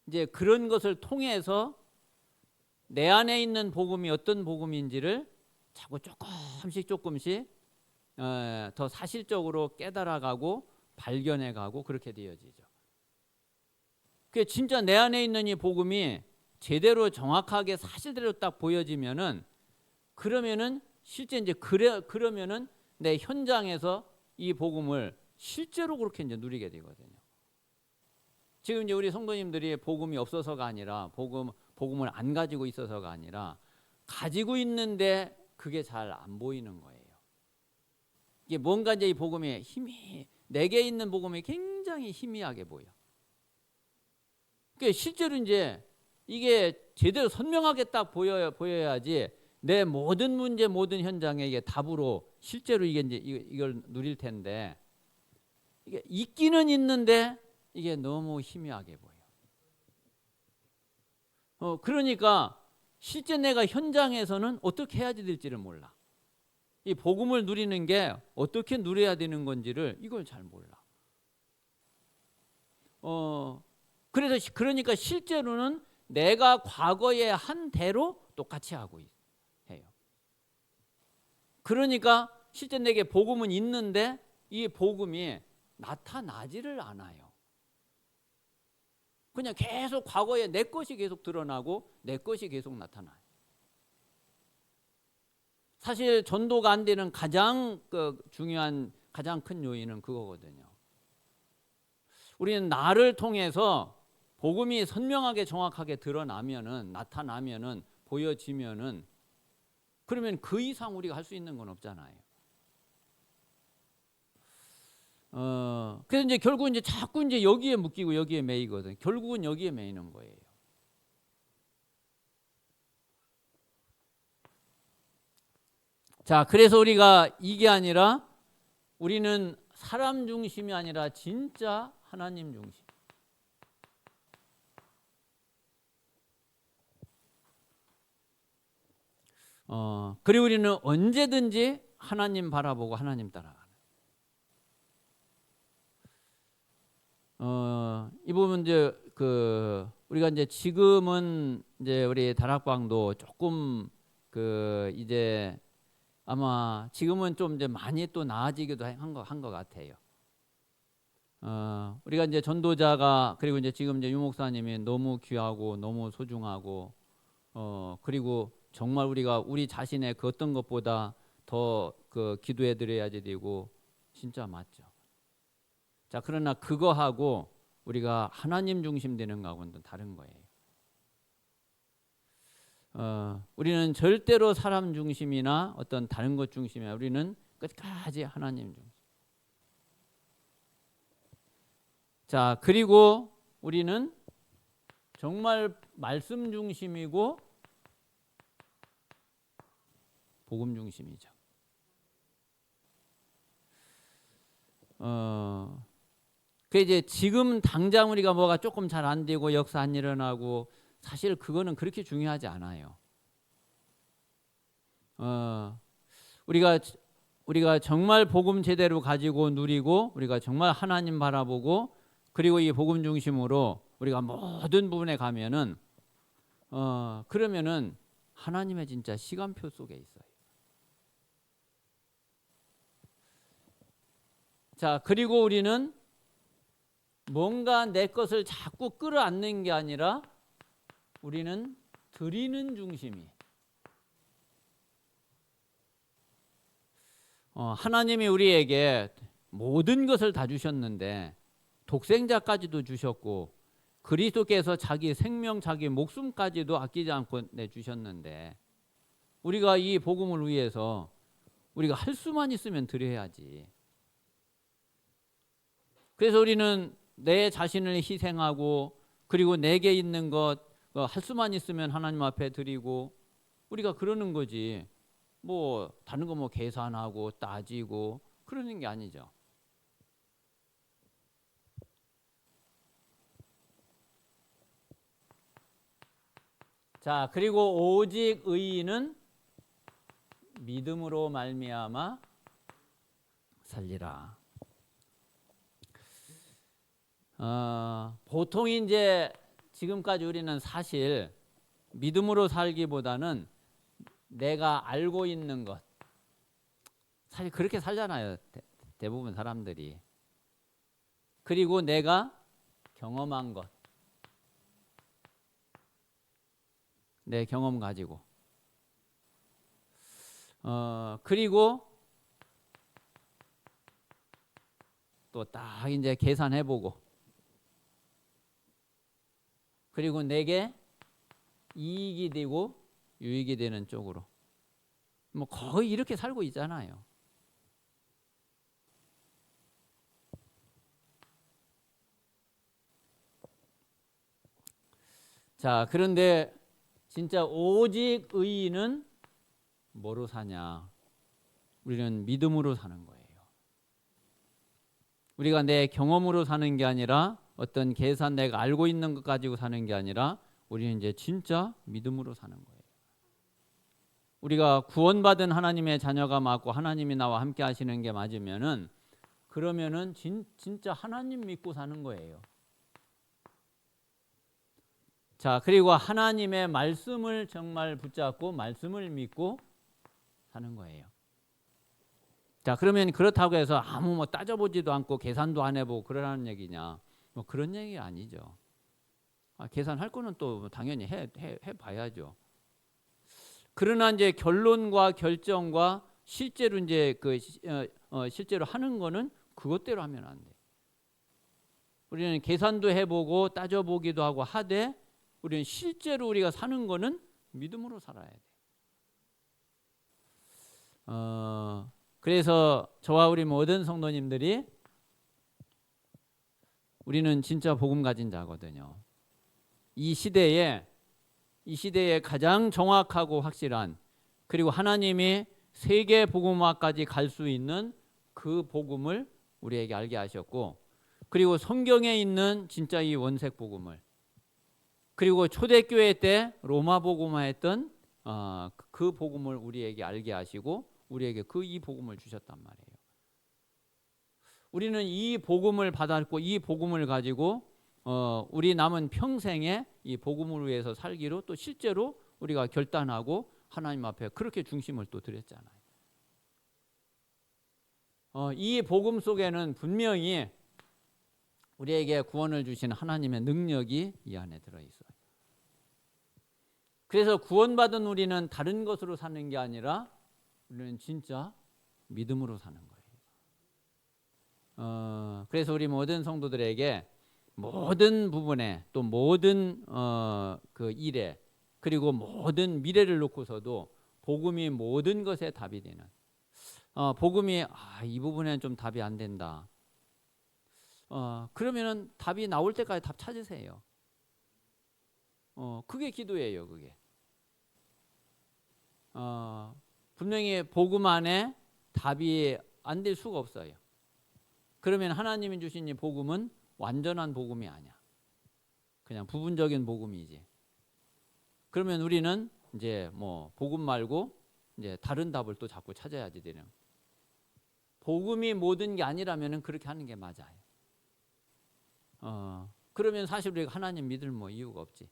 이제 그런 것을 통해서 내 안에 있는 복음이 어떤 복음인지를 자꾸 조금씩 더 사실적으로 깨달아가고 발견해가고 그렇게 되어지죠. 그 진짜 내 안에 있는 이 복음이 제대로 정확하게 사실대로 딱 보여지면은 그러면은 실제 이제 그러면은 내 현장에서 이 복음을 실제로 그렇게 이제 누리게 되거든요. 지금 이제 우리 성도님들이 복음이 없어서가 아니라 복음을 안 가지고 있어서가 아니라 가지고 있는데 그게 잘 안 보이는 거예요. 이게 뭔가 이제 이 복음의 힘이 내게 있는 복음이 굉장히 희미하게 보여. 그러니까 실제로 이제 이게 제대로 선명하게 딱 보여야지 내 모든 문제 모든 현장에 이게 답으로 실제로 이게 이제 이걸 누릴 텐데 이게 있기는 있는데 이게 너무 희미하게 보여. 그러니까 실제 내가 현장에서는 어떻게 해야 될지를 몰라. 이 복음을 누리는 게 어떻게 누려야 되는 건지를 이걸 잘 몰라. 그래서 그러니까 실제로는 내가 과거에 한 대로 똑같이 하고 해요. 그러니까 실제 내게 복음은 있는데 이 복음이 나타나지를 않아요. 그냥 계속 과거에 내 것이 계속 드러나고 내 것이 계속 나타나요. 사실 전도가 안 되는 가장 중요한 가장 큰 요인은 그거거든요. 우리는 나를 통해서 복음이 선명하게 정확하게 드러나면은 나타나면은 보여지면은 그러면 그 이상 우리가 할 수 있는 건 없잖아요. 그래서 이제 결국 이제 자꾸 이제 여기에 묶이고 여기에 매이거든. 결국은 여기에 매이는 거예요. 자, 그래서 우리가 이게 아니라 우리는 사람 중심이 아니라 진짜 하나님 중심. 그리고 우리는 언제든지 하나님 바라보고 하나님 따라가는. 이 부분 이제 우리가 이제 지금은 이제 우리 다락방도 조금 이제 아마 지금은 좀 이제 많이 또 나아지기도 한 것 같아요. 우리가 이제 전도자가 그리고 이제 지금 이제 유 목사님이 너무 귀하고 너무 소중하고 그리고 정말 우리가 우리 자신의 그 어떤 것보다 더 기도해 드려야지 되고 진짜 맞죠. 자, 그러나 그거하고 우리가 하나님 중심 되는 거하고는 또 다른 거예요. 우리는 절대로 사람 중심이나 어떤 다른 것 중심이 아니라 우리는 끝까지 하나님 중심. 자, 그리고 우리는 정말 말씀 중심이고 복음 중심이죠. 그 이제 지금 당장 우리가 뭐가 조금 잘 안 되고 역사 안 일어나고 사실 그거는 그렇게 중요하지 않아요. 우리가 정말 복음 제대로 가지고 누리고 우리가 정말 하나님 바라보고 그리고 이 복음 중심으로 우리가 모든 부분에 가면은 그러면은 하나님의 진짜 시간표 속에 있어요. 자, 그리고 우리는 뭔가 내 것을 자꾸 끌어안는 게 아니라 우리는 드리는 중심이. 하나님이 우리에게 모든 것을 다 주셨는데 독생자까지도 주셨고 그리스도께서 자기 생명, 자기 목숨까지도 아끼지 않고 내주셨는데 우리가 이 복음을 위해서 우리가 할 수만 있으면 드려야지. 그래서 우리는 내 자신을 희생하고 그리고 내게 있는 것 할 수만 있으면 하나님 앞에 드리고 우리가 그러는 거지. 뭐 다른 거 뭐 계산하고 따지고 그러는 게 아니죠. 자, 그리고 오직 의인은 믿음으로 말미암아 살리라. 보통 이제 지금까지 우리는 사실 믿음으로 살기보다는 내가 알고 있는 것 사실 그렇게 살잖아요. 대부분 사람들이. 그리고 내가 경험한 것 내 경험 가지고 그리고 또 딱 이제 계산해보고 그리고 내게 이익이 되고 유익이 되는 쪽으로 뭐 거의 이렇게 살고 있잖아요. 자, 그런데 진짜 오직 의인은 뭐로 사냐? 우리는 믿음으로 사는 거예요. 우리가 내 경험으로 사는 게 아니라 어떤 계산 내가 알고 있는 것 가지고 사는 게 아니라 우리는 이제 진짜 믿음으로 사는 거예요. 우리가 구원받은 하나님의 자녀가 맞고 하나님이 나와 함께 하시는 게 맞으면은 그러면은 진짜 하나님 믿고 사는 거예요. 자, 그리고 하나님의 말씀을 정말 붙잡고 말씀을 믿고 사는 거예요. 자, 그러면 그렇다고 해서 아무 뭐 따져보지도 않고 계산도 안 해보고 그러라는 얘기냐? 뭐 그런 얘기 아니죠. 계산할 거는 또 당연히 해봐야죠. 그러나 이제 결론과 결정과 실제로 이제 실제로 하는 거는 그것대로 하면 안 돼. 우리는 계산도 해보고 따져보기도 하고 하되 우리는 실제로 우리가 사는 거는 믿음으로 살아야 돼. 그래서 저와 우리 모든 성도님들이 우리는 진짜 복음 가진 자거든요. 이 시대에 가장 정확하고 확실한, 그리고 하나님이 세계 복음화까지 갈 수 있는 그 복음을 우리에게 알게 하셨고, 그리고 성경에 있는 진짜 이 원색 복음을, 그리고 초대교회 때 로마 복음화했던 그 복음을 우리에게 알게 하시고 우리에게 이 복음을 주셨단 말이에요. 우리는 이 복음을 받았고 이 복음을 가지고 우리 남은 평생에 이 복음을 위해서 살기로 또 실제로 우리가 결단하고 하나님 앞에 그렇게 중심을 또 드렸잖아요. 이 복음 속에는 분명히 우리에게 구원을 주신 하나님의 능력이 이 안에 들어있어요. 그래서 구원받은 우리는 다른 것으로 사는 게 아니라 우리는 진짜 믿음으로 사는 거예요. 그래서 우리 모든 성도들에게 모든 부분에 또 모든 그 일에 그리고 모든 미래를 놓고서도 복음이 모든 것에 답이 되는, 복음이 이 부분에는 좀 답이 안 된다. 그러면은 답이 나올 때까지 답 찾으세요. 그게 기도예요, 그게. 분명히 복음 안에 답이 안 될 수가 없어요. 그러면 하나님이 주신 이 복음은 완전한 복음이 아니야. 그냥 부분적인 복음이지. 그러면 우리는 이제 뭐 복음 말고 이제 다른 답을 또 자꾸 찾아야지 되는. 복음이 모든 게 아니라면은 그렇게 하는 게 맞아요. 그러면 사실 우리가 하나님 믿을 뭐 이유가 없지.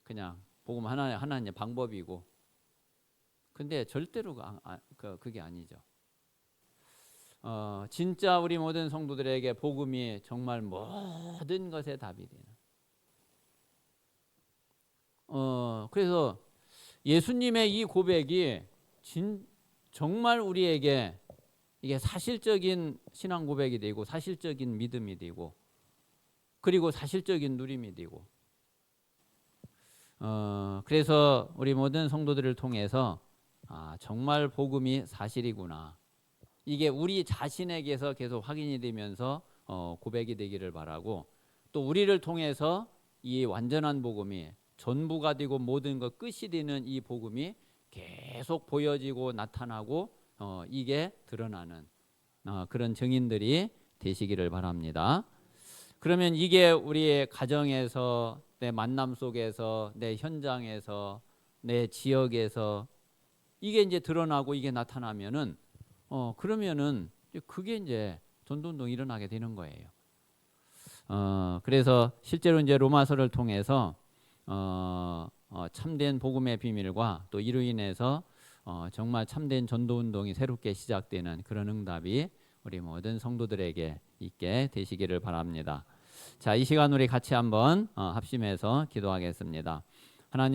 그냥 복음 하나님의 방법이고. 근데 절대로 그게 아니죠. 진짜 우리 모든 성도들에게 복음이 정말 모든 것에 답이 되는. 그래서 예수님의 이 고백이 정말 우리에게 이게 사실적인 신앙 고백이 되고 사실적인 믿음이 되고 그리고 사실적인 누림이 되고, 그래서 우리 모든 성도들을 통해서 정말 복음이 사실이구나, 이게 우리 자신에게서 계속 확인이 되면서 고백이 되기를 바라고, 또 우리를 통해서 이 완전한 복음이 전부가 되고 모든 것 끝이 되는 이 복음이 계속 보여지고 나타나고 이게 드러나는 그런 증인들이 되시기를 바랍니다. 그러면 이게 우리의 가정에서, 내 만남 속에서, 내 현장에서, 내 지역에서 이게 이제 드러나고 이게 나타나면은 그러면은 그게 이제 전도운동이 일어나게 되는 거예요. 그래서 실제로 이제 로마서를 통해서 참된 복음의 비밀과 또 이로 인해서 정말 참된 전도운동이 새롭게 시작되는 그런 응답이 우리 모든 성도들에게 있게 되시기를 바랍니다. 자, 이 시간 우리 같이 한번 합심해서 기도하겠습니다. 하나님